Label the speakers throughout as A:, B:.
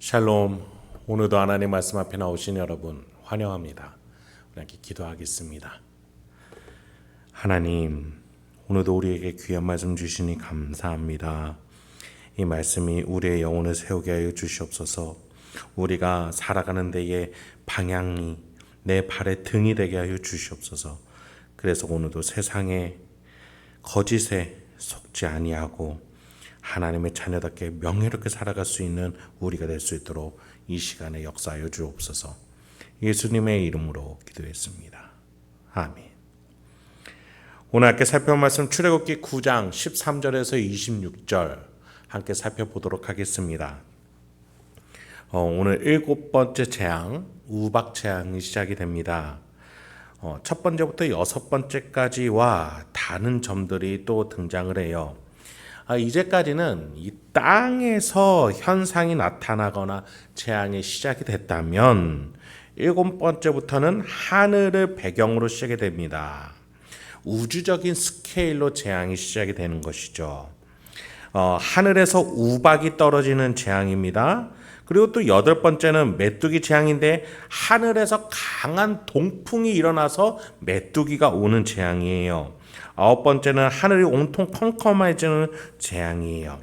A: 샬롬. 오늘도 하나님 말씀 앞에 나오신 여러분 환영합니다. 우리 함께 기도하겠습니다. 하나님, 오늘도 우리에게 귀한 말씀 주시니 감사합니다. 이 말씀이 우리의 영혼을 세우게 하여 주시옵소서. 우리가 살아가는 데에 방향이 내 발의 등이 되게 하여 주시옵소서. 그래서 오늘도 세상의 거짓에 속지 아니하고 하나님의 자녀답게 명예롭게 살아갈 수 있는 우리가 될 수 있도록 이 시간에 역사하여 주옵소서. 예수님의 이름으로 기도했습니다. 아멘. 오늘 함께 살펴볼 말씀 출애굽기 9장 13절에서 26절 함께 살펴보도록 하겠습니다. 오늘 7번째 재앙, 우박 재앙이 시작이 됩니다. 첫 번째부터 6번째까지와 다른 점들이 또 등장을 해요. 이제까지는 이 땅에서 현상이 나타나거나 재앙이 시작이 됐다면 7번째부터는 하늘을 배경으로 시작이 됩니다. 우주적인 스케일로 재앙이 시작이 되는 것이죠. 하늘에서 우박이 떨어지는 재앙입니다. 그리고 또 8번째는 메뚜기 재앙인데 하늘에서 강한 동풍이 일어나서 메뚜기가 오는 재앙이에요. 9번째는 하늘이 온통 컴컴해지는 재앙이에요.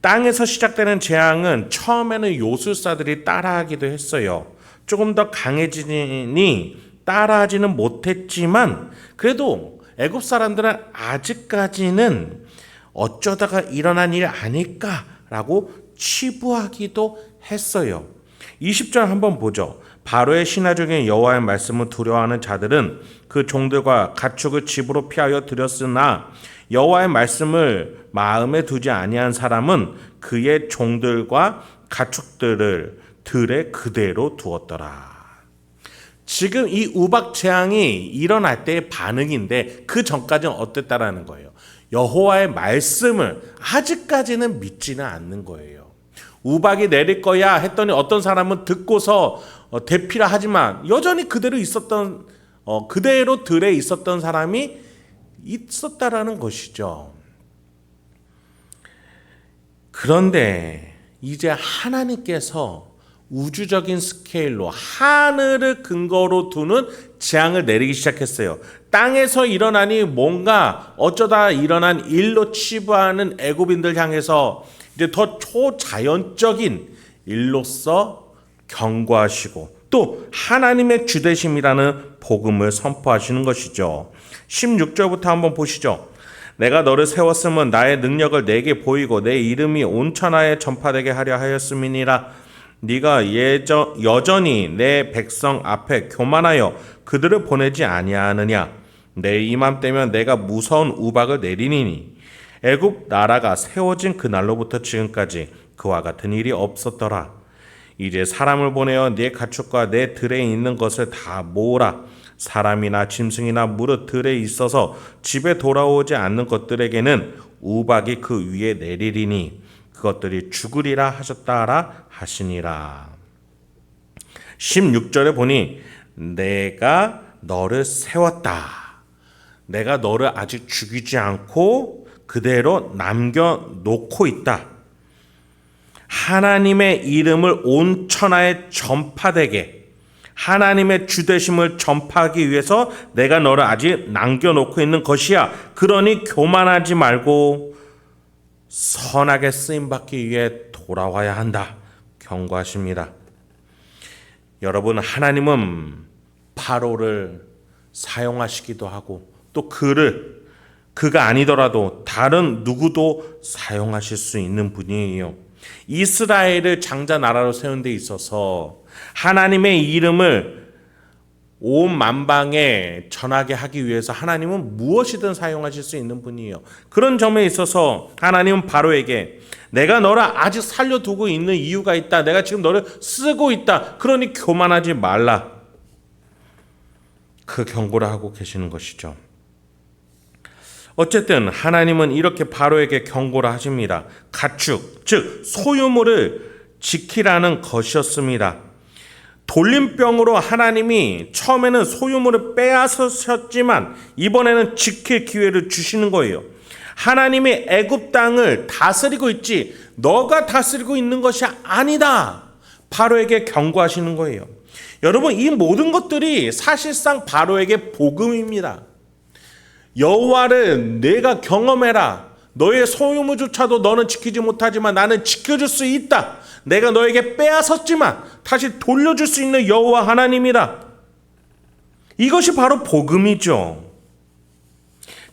A: 땅에서 시작되는 재앙은 처음에는 요술사들이 따라하기도 했어요. 조금 더 강해지니 따라하지는 못했지만 그래도 애굽 사람들은 아직까지는 어쩌다가 일어난 일 아닐까라고 치부하기도 했어요. 20절 한번 보죠. 바로의 신하 중에 여호와의 말씀을 두려워하는 자들은 그 종들과 가축을 집으로 피하여 들였으나 여호와의 말씀을 마음에 두지 아니한 사람은 그의 종들과 가축들을 들에 그대로 두었더라. 지금 이 우박 재앙이 일어날 때의 반응인데 그 전까지는 어땠다라는 거예요. 여호와의 말씀을 아직까지는 믿지는 않는 거예요. 우박이 내릴 거야 했더니 어떤 사람은 듣고서 대피라 하지만 여전히 그대로 들에 있었던 사람이 있었다라는 것이죠. 그런데 이제 하나님께서 우주적인 스케일로 하늘을 근거로 두는 재앙을 내리기 시작했어요. 땅에서 일어나니 뭔가 어쩌다 일어난 일로 치부하는 애굽인들 향해서 이제 더 초자연적인 일로서 경고하시고 또 하나님의 주되심이라는 복음을 선포하시는 것이죠. 16절부터 한번 보시죠. 내가 너를 세웠음은 나의 능력을 내게 보이고 내 이름이 온 천하에 전파되게 하려 하였음이니라. 네가 여전히 내 백성 앞에 교만하여 그들을 보내지 아니하느냐. 내 이맘때면 내가 무서운 우박을 내리니니 애굽 나라가 세워진 그날로부터 지금까지 그와 같은 일이 없었더라. 이제 사람을 보내어 네 가축과 내 들에 있는 것을 다 모으라. 사람이나 짐승이나 무릇 들에 있어서 집에 돌아오지 않는 것들에게는 우박이 그 위에 내리리니 그것들이 죽으리라 하셨다라 하시니라. 16절에 보니 내가 너를 세웠다. 내가 너를 아직 죽이지 않고 그대로 남겨놓고 있다. 하나님의 이름을 온 천하에 전파되게 하나님의 주되심을 전파하기 위해서 내가 너를 아직 남겨놓고 있는 것이야. 그러니 교만하지 말고 선하게 쓰임받기 위해 돌아와야 한다. 경고하십니다. 여러분, 하나님은 바로를 사용하시기도 하고 또 그가 아니더라도 다른 누구도 사용하실 수 있는 분이에요. 이스라엘을 장자 나라로 세운 데 있어서 하나님의 이름을 온 만방에 전하게 하기 위해서 하나님은 무엇이든 사용하실 수 있는 분이에요. 그런 점에 있어서 하나님은 바로에게 내가 너를 아직 살려두고 있는 이유가 있다. 내가 지금 너를 쓰고 있다. 그러니 교만하지 말라. 그 경고를 하고 계시는 것이죠. 어쨌든 하나님은 이렇게 바로에게 경고를 하십니다. 가축, 즉 소유물을 지키라는 것이었습니다. 돌림병으로 하나님이 처음에는 소유물을 빼앗으셨지만 이번에는 지킬 기회를 주시는 거예요. 하나님이 애굽 땅을 다스리고 있지 너가 다스리고 있는 것이 아니다. 바로에게 경고하시는 거예요. 여러분, 이 모든 것들이 사실상 바로에게 복음입니다. 여호와를 내가 경험해라. 너의 소유물조차도 너는 지키지 못하지만 나는 지켜줄 수 있다. 내가 너에게 빼앗았지만 다시 돌려줄 수 있는 여호와 하나님이다. 이것이 바로 복음이죠.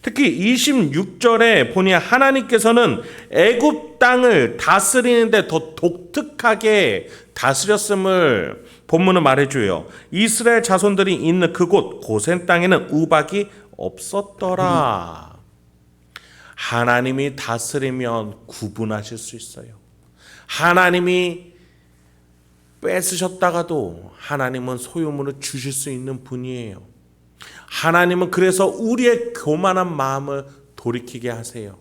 A: 특히 26절에 보니 하나님께서는 애굽 땅을 다스리는데 더 독특하게 다스렸음을 본문은 말해줘요. 이스라엘 자손들이 있는 그곳 고센 땅에는 우박이 없었더라. 하나님이 다스리면 구분하실 수 있어요. 하나님이 뺏으셨다가도 하나님은 소유물을 주실 수 있는 분이에요. 하나님은 그래서 우리의 교만한 마음을 돌이키게 하세요.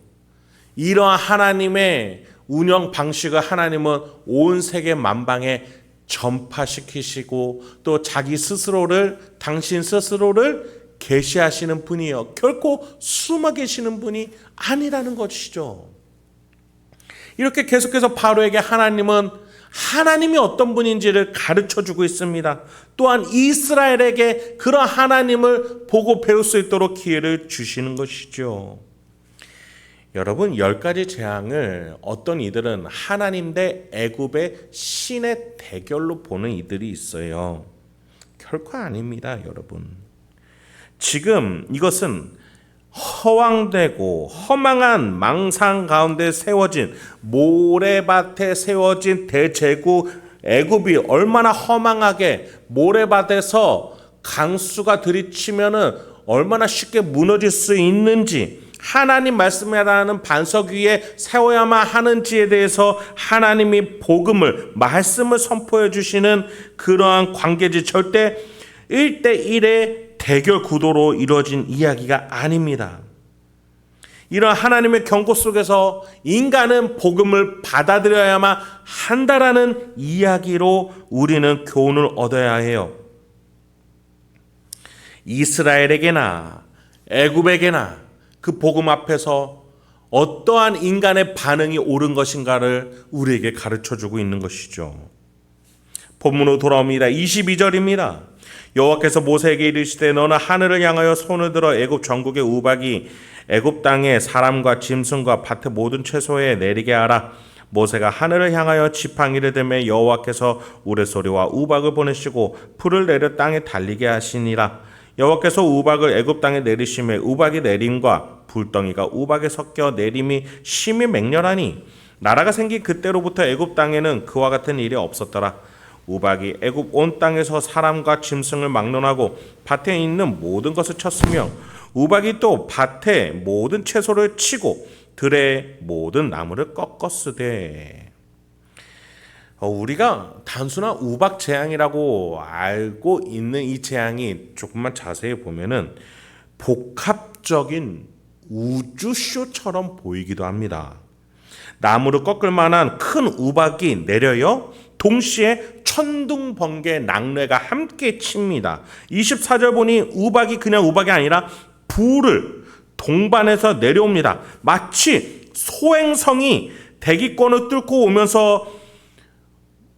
A: 이러한 하나님의 운영 방식을 하나님은 온 세계 만방에 전파시키시고 또 자기 스스로를 당신 스스로를 계시하시는 분이요. 결코 숨어 계시는 분이 아니라는 것이죠. 이렇게 계속해서 바로에게 하나님은 하나님이 어떤 분인지를 가르쳐주고 있습니다. 또한 이스라엘에게 그런 하나님을 보고 배울 수 있도록 기회를 주시는 것이죠. 여러분, 10가지 재앙을 어떤 이들은 하나님 대 애굽의 신의 대결로 보는 이들이 있어요. 결코 아닙니다, 여러분. 지금 이것은 허황되고 허망한 망상 가운데 세워진 모래밭에 세워진 대제국 애굽이 얼마나 허망하게 모래밭에서 강수가 들이치면은 얼마나 쉽게 무너질 수 있는지, 하나님 말씀이라는 반석 위에 세워야만 하는지에 대해서 하나님이 복음을 말씀을 선포해 주시는 그러한 관계지 절대 1대1의 대결 구도로 이루어진 이야기가 아닙니다. 이런 하나님의 경고 속에서 인간은 복음을 받아들여야만 한다라는 이야기로 우리는 교훈을 얻어야 해요. 이스라엘에게나 애굽에게나 그 복음 앞에서 어떠한 인간의 반응이 옳은 것인가를 우리에게 가르쳐주고 있는 것이죠. 본문으로 돌아옵니다. 22절입니다. 여호와께서 모세에게 이르시되 너는 하늘을 향하여 손을 들어 애굽 전국의 우박이 애굽 땅에 사람과 짐승과 밭의 모든 채소에 내리게 하라. 모세가 하늘을 향하여 지팡이를 들매 여호와께서 우레소리와 우박을 보내시고 풀을 내려 땅에 달리게 하시니라. 여호와께서 우박을 애굽 땅에 내리심에 우박이 내림과 불덩이가 우박에 섞여 내림이 심히 맹렬하니 나라가 생긴 그때로부터 애굽 땅에는 그와 같은 일이 없었더라. 우박이 애굽 온 땅에서 사람과 짐승을 막론하고 밭에 있는 모든 것을 쳤으며 우박이 또 밭에 모든 채소를 치고 들의 모든 나무를 꺾었으되. 우리가 단순한 우박 재앙이라고 알고 있는 이 재앙이 조금만 자세히 보면은 복합적인 우주쇼처럼 보이기도 합니다. 나무를 꺾을 만한 큰 우박이 내려요. 동시에 천둥, 번개, 낙뢰가 함께 칩니다. 24절 보니 우박이 그냥 우박이 아니라 불을 동반해서 내려옵니다. 마치 소행성이 대기권을 뚫고 오면서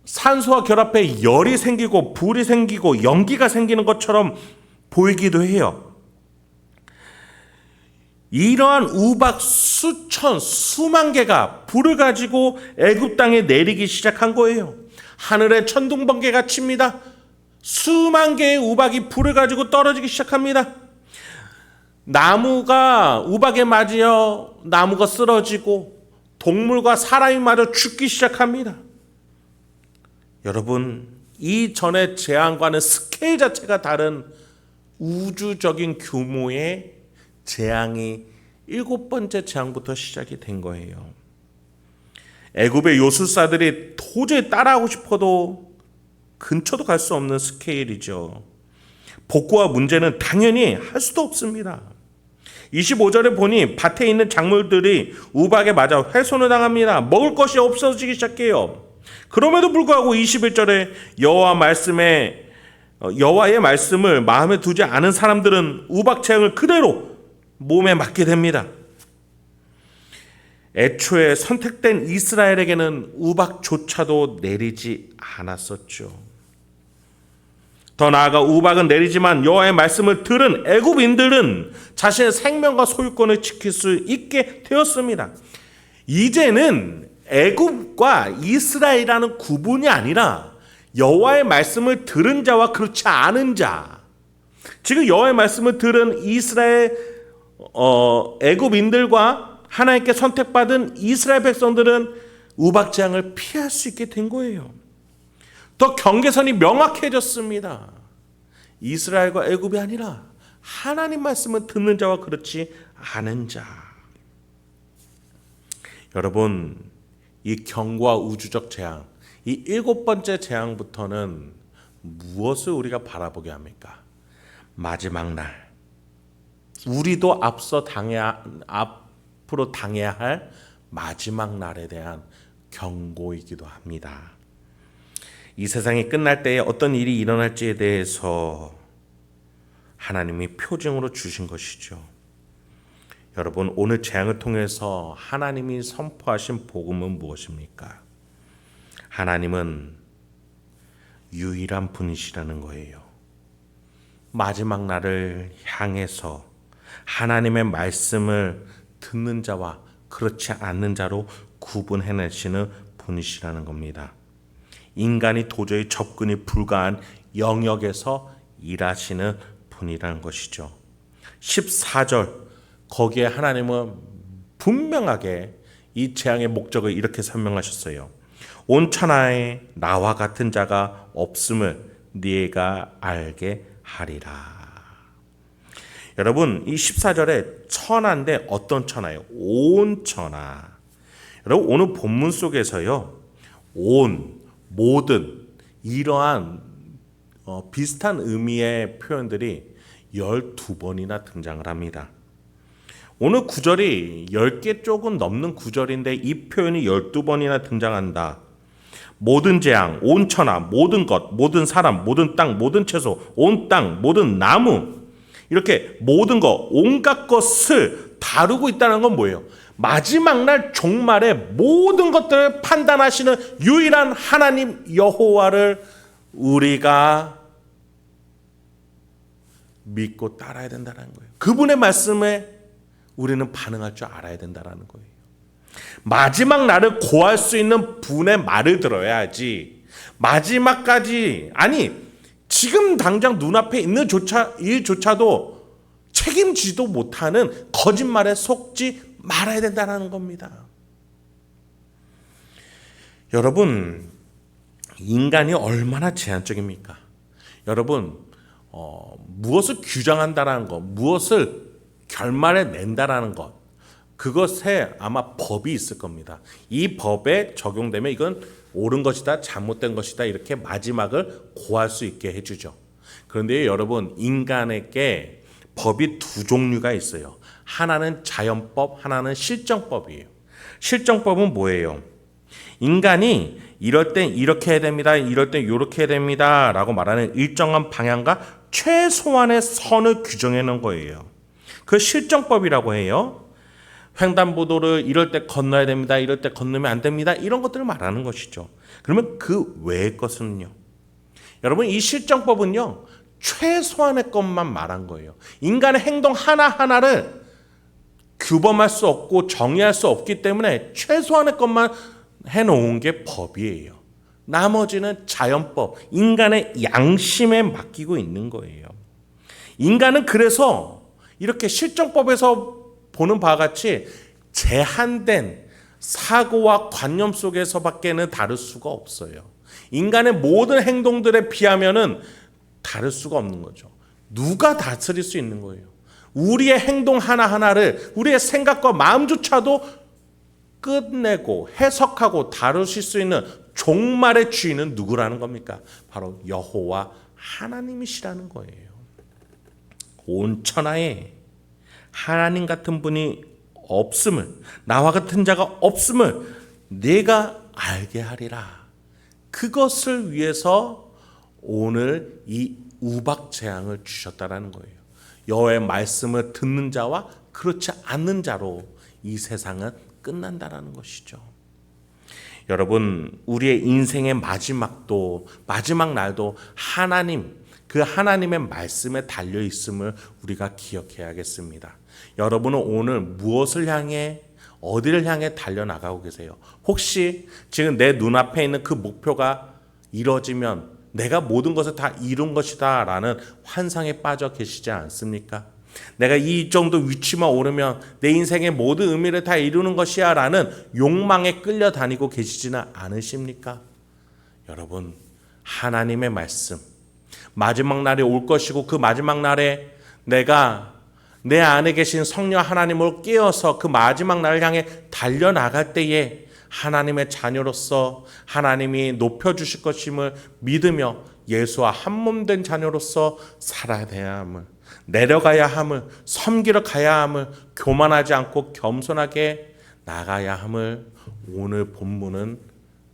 A: 산소와 결합해 열이 생기고 불이 생기고 연기가 생기는 것처럼 보이기도 해요. 이러한 우박 수천, 수만 개가 불을 가지고 애굽 땅에 내리기 시작한 거예요. 하늘에 천둥 번개가 칩니다. 수만 개의 우박이 불을 가지고 떨어지기 시작합니다. 나무가 우박에 맞으여 나무가 쓰러지고 동물과 사람이 맞아 죽기 시작합니다. 여러분, 이전의 재앙과는 스케일 자체가 다른 우주적인 규모의 재앙이 7번째 재앙부터 시작이 된 거예요. 애굽의 요술사들이 도저히 따라하고 싶어도 근처도 갈 수 없는 스케일이죠. 복구와 문제는 당연히 할 수도 없습니다. 25절에 보니 밭에 있는 작물들이 우박에 맞아 훼손을 당합니다. 먹을 것이 없어지기 시작해요. 그럼에도 불구하고 21절에 여호와의 말씀을 마음에 두지 않은 사람들은 우박 재앙을 그대로 몸에 맞게 됩니다. 애초에 선택된 이스라엘에게는 우박조차도 내리지 않았었죠. 더 나아가 우박은 내리지만 여호와의 말씀을 들은 애굽인들은 자신의 생명과 소유권을 지킬 수 있게 되었습니다. 이제는 애굽과 이스라엘이라는 구분이 아니라 여호와의 말씀을 들은 자와 그렇지 않은 자, 지금 여호와의 말씀을 들은 이스라엘 애굽인들과 하나님께 선택받은 이스라엘 백성들은 우박 재앙을 피할 수 있게 된 거예요. 더 경계선이 명확해졌습니다. 이스라엘과 애굽이 아니라 하나님 말씀을 듣는 자와 그렇지 않은 자. 여러분, 이 경고와 우주적 재앙, 이 7번째 재앙부터는 무엇을 우리가 바라보게 합니까? 마지막 날, 우리도 앞으로 당해야 할 마지막 날에 대한 경고이기도 합니다. 이 세상이 끝날 때에 어떤 일이 일어날지에 대해서 하나님이 표징으로 주신 것이죠. 여러분, 오늘 재앙을 통해서 하나님이 선포하신 복음은 무엇입니까? 하나님은 유일한 분이시라는 거예요. 마지막 날을 향해서 하나님의 말씀을 듣는 자와 그렇지 않는 자로 구분해내시는 분이시라는 겁니다. 인간이 도저히 접근이 불가한 영역에서 일하시는 분이라는 것이죠. 14절, 거기에 하나님은 분명하게 이 재앙의 목적을 이렇게 설명하셨어요. 온 천하에 나와 같은 자가 없음을 네가 알게 하리라. 여러분, 이 14절에 천하인데 어떤 천하예요? 온 천하. 여러분, 오늘 본문 속에서요, 온, 모든 이러한 비슷한 의미의 표현들이 12번이나 등장을 합니다. 오늘 구절이 10개 조금 넘는 구절인데 이 표현이 12번이나 등장한다. 모든 재앙, 온 천하, 모든 것, 모든 사람, 모든 땅, 모든 채소, 온 땅, 모든 나무, 이렇게 모든 것, 온갖 것을 다루고 있다는 건 뭐예요? 마지막 날 종말에 모든 것들을 판단하시는 유일한 하나님 여호와를 우리가 믿고 따라야 된다는 거예요. 그분의 말씀에 우리는 반응할 줄 알아야 된다는 거예요. 마지막 날을 고할 수 있는 분의 말을 들어야지 마지막까지, 아니 지금 당장 눈앞에 있는 일조차도 책임지도 못하는 거짓말에 속지 말아야 된다는 겁니다. 여러분, 인간이 얼마나 제한적입니까? 여러분, 무엇을 규정한다는 것, 무엇을 결말에 낸다는 것, 그것에 아마 법이 있을 겁니다. 이 법에 적용되면 이건 옳은 것이다, 잘못된 것이다, 이렇게 마지막을 고할 수 있게 해주죠. 그런데 여러분, 인간에게 법이 두 종류가 있어요. 하나는 자연법, 하나는 실정법이에요. 실정법은 뭐예요? 인간이 이럴 땐 이렇게 해야 됩니다, 이럴 땐 이렇게 해야 됩니다 라고 말하는 일정한 방향과 최소한의 선을 규정해 놓은 거예요. 그 실정법이라고 해요. 횡단보도를 이럴 때 건너야 됩니다, 이럴 때 건너면 안 됩니다, 이런 것들을 말하는 것이죠. 그러면 그 외의 것은요? 여러분, 이 실정법은요, 최소한의 것만 말한 거예요. 인간의 행동 하나하나를 규범할 수 없고 정의할 수 없기 때문에 최소한의 것만 해놓은 게 법이에요. 나머지는 자연법, 인간의 양심에 맡기고 있는 거예요. 인간은 그래서 이렇게 실정법에서 보는 바와 같이 제한된 사고와 관념 속에서밖에는 다를 수가 없어요. 인간의 모든 행동들에 비하면은 다를 수가 없는 거죠. 누가 다스릴 수 있는 거예요? 우리의 행동 하나하나를, 우리의 생각과 마음조차도 끝내고 해석하고 다루실 수 있는 종말의 주인은 누구라는 겁니까? 바로 여호와 하나님이시라는 거예요. 온 천하에 하나님 같은 분이 없음을, 나와 같은 자가 없음을 내가 알게 하리라. 그것을 위해서 오늘 이 우박 재앙을 주셨다라는 거예요. 여호와의 말씀을 듣는 자와 그렇지 않는 자로 이 세상은 끝난다라는 것이죠. 여러분, 우리의 인생의 마지막 날도 그 하나님의 말씀에 달려 있음을 우리가 기억해야겠습니다. 여러분은 오늘 무엇을 향해, 어디를 향해 달려나가고 계세요? 혹시 지금 내 눈앞에 있는 그 목표가 이루어지면 내가 모든 것을 다 이룬 것이다 라는 환상에 빠져 계시지 않습니까? 내가 이 정도 위치만 오르면 내 인생의 모든 의미를 다 이루는 것이야 라는 욕망에 끌려다니고 계시지는 않으십니까? 여러분, 하나님의 말씀, 마지막 날이 올 것이고 그 마지막 날에 내가 내 안에 계신 성령 하나님을 깨어서 그 마지막 날을 향해 달려나갈 때에 하나님의 자녀로서 하나님이 높여주실 것임을 믿으며 예수와 한몸된 자녀로서 살아야 함을, 내려가야 함을, 섬기러 가야 함을, 교만하지 않고 겸손하게 나가야 함을 오늘 본문은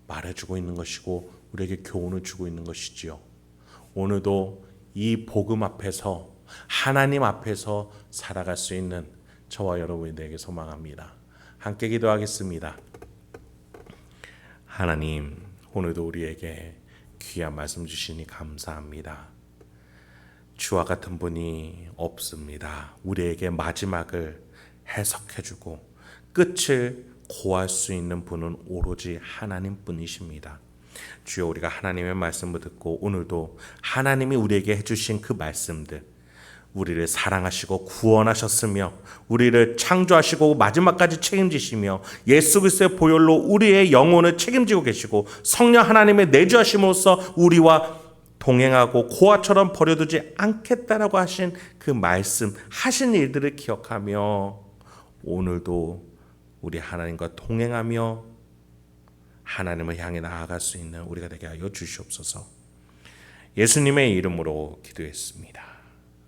A: 말해주고 있는 것이고 우리에게 교훈을 주고 있는 것이지요. 오늘도 이 복음 앞에서, 하나님 앞에서 살아갈 수 있는 저와 여러분이 되게 소망합니다. 함께 기도하겠습니다. 하나님, 오늘도 우리에게 귀한 말씀 주시니 감사합니다. 주와 같은 분이 없습니다. 우리에게 마지막을 해석해주고 끝을 고할 수 있는 분은 오로지 하나님뿐이십니다. 주여, 우리가 하나님의 말씀을 듣고 오늘도 하나님이 우리에게 해주신 그 말씀들, 우리를 사랑하시고 구원하셨으며 우리를 창조하시고 마지막까지 책임지시며 예수 그리스도의 보혈로 우리의 영혼을 책임지고 계시고 성령 하나님의 내주하심으로써 우리와 동행하고 고아처럼 버려두지 않겠다라고 하신 그 말씀, 하신 일들을 기억하며 오늘도 우리 하나님과 동행하며 하나님을 향해 나아갈 수 있는 우리가 되게 하여 주시옵소서. 예수님의 이름으로 기도했습니다.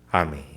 A: 아멘.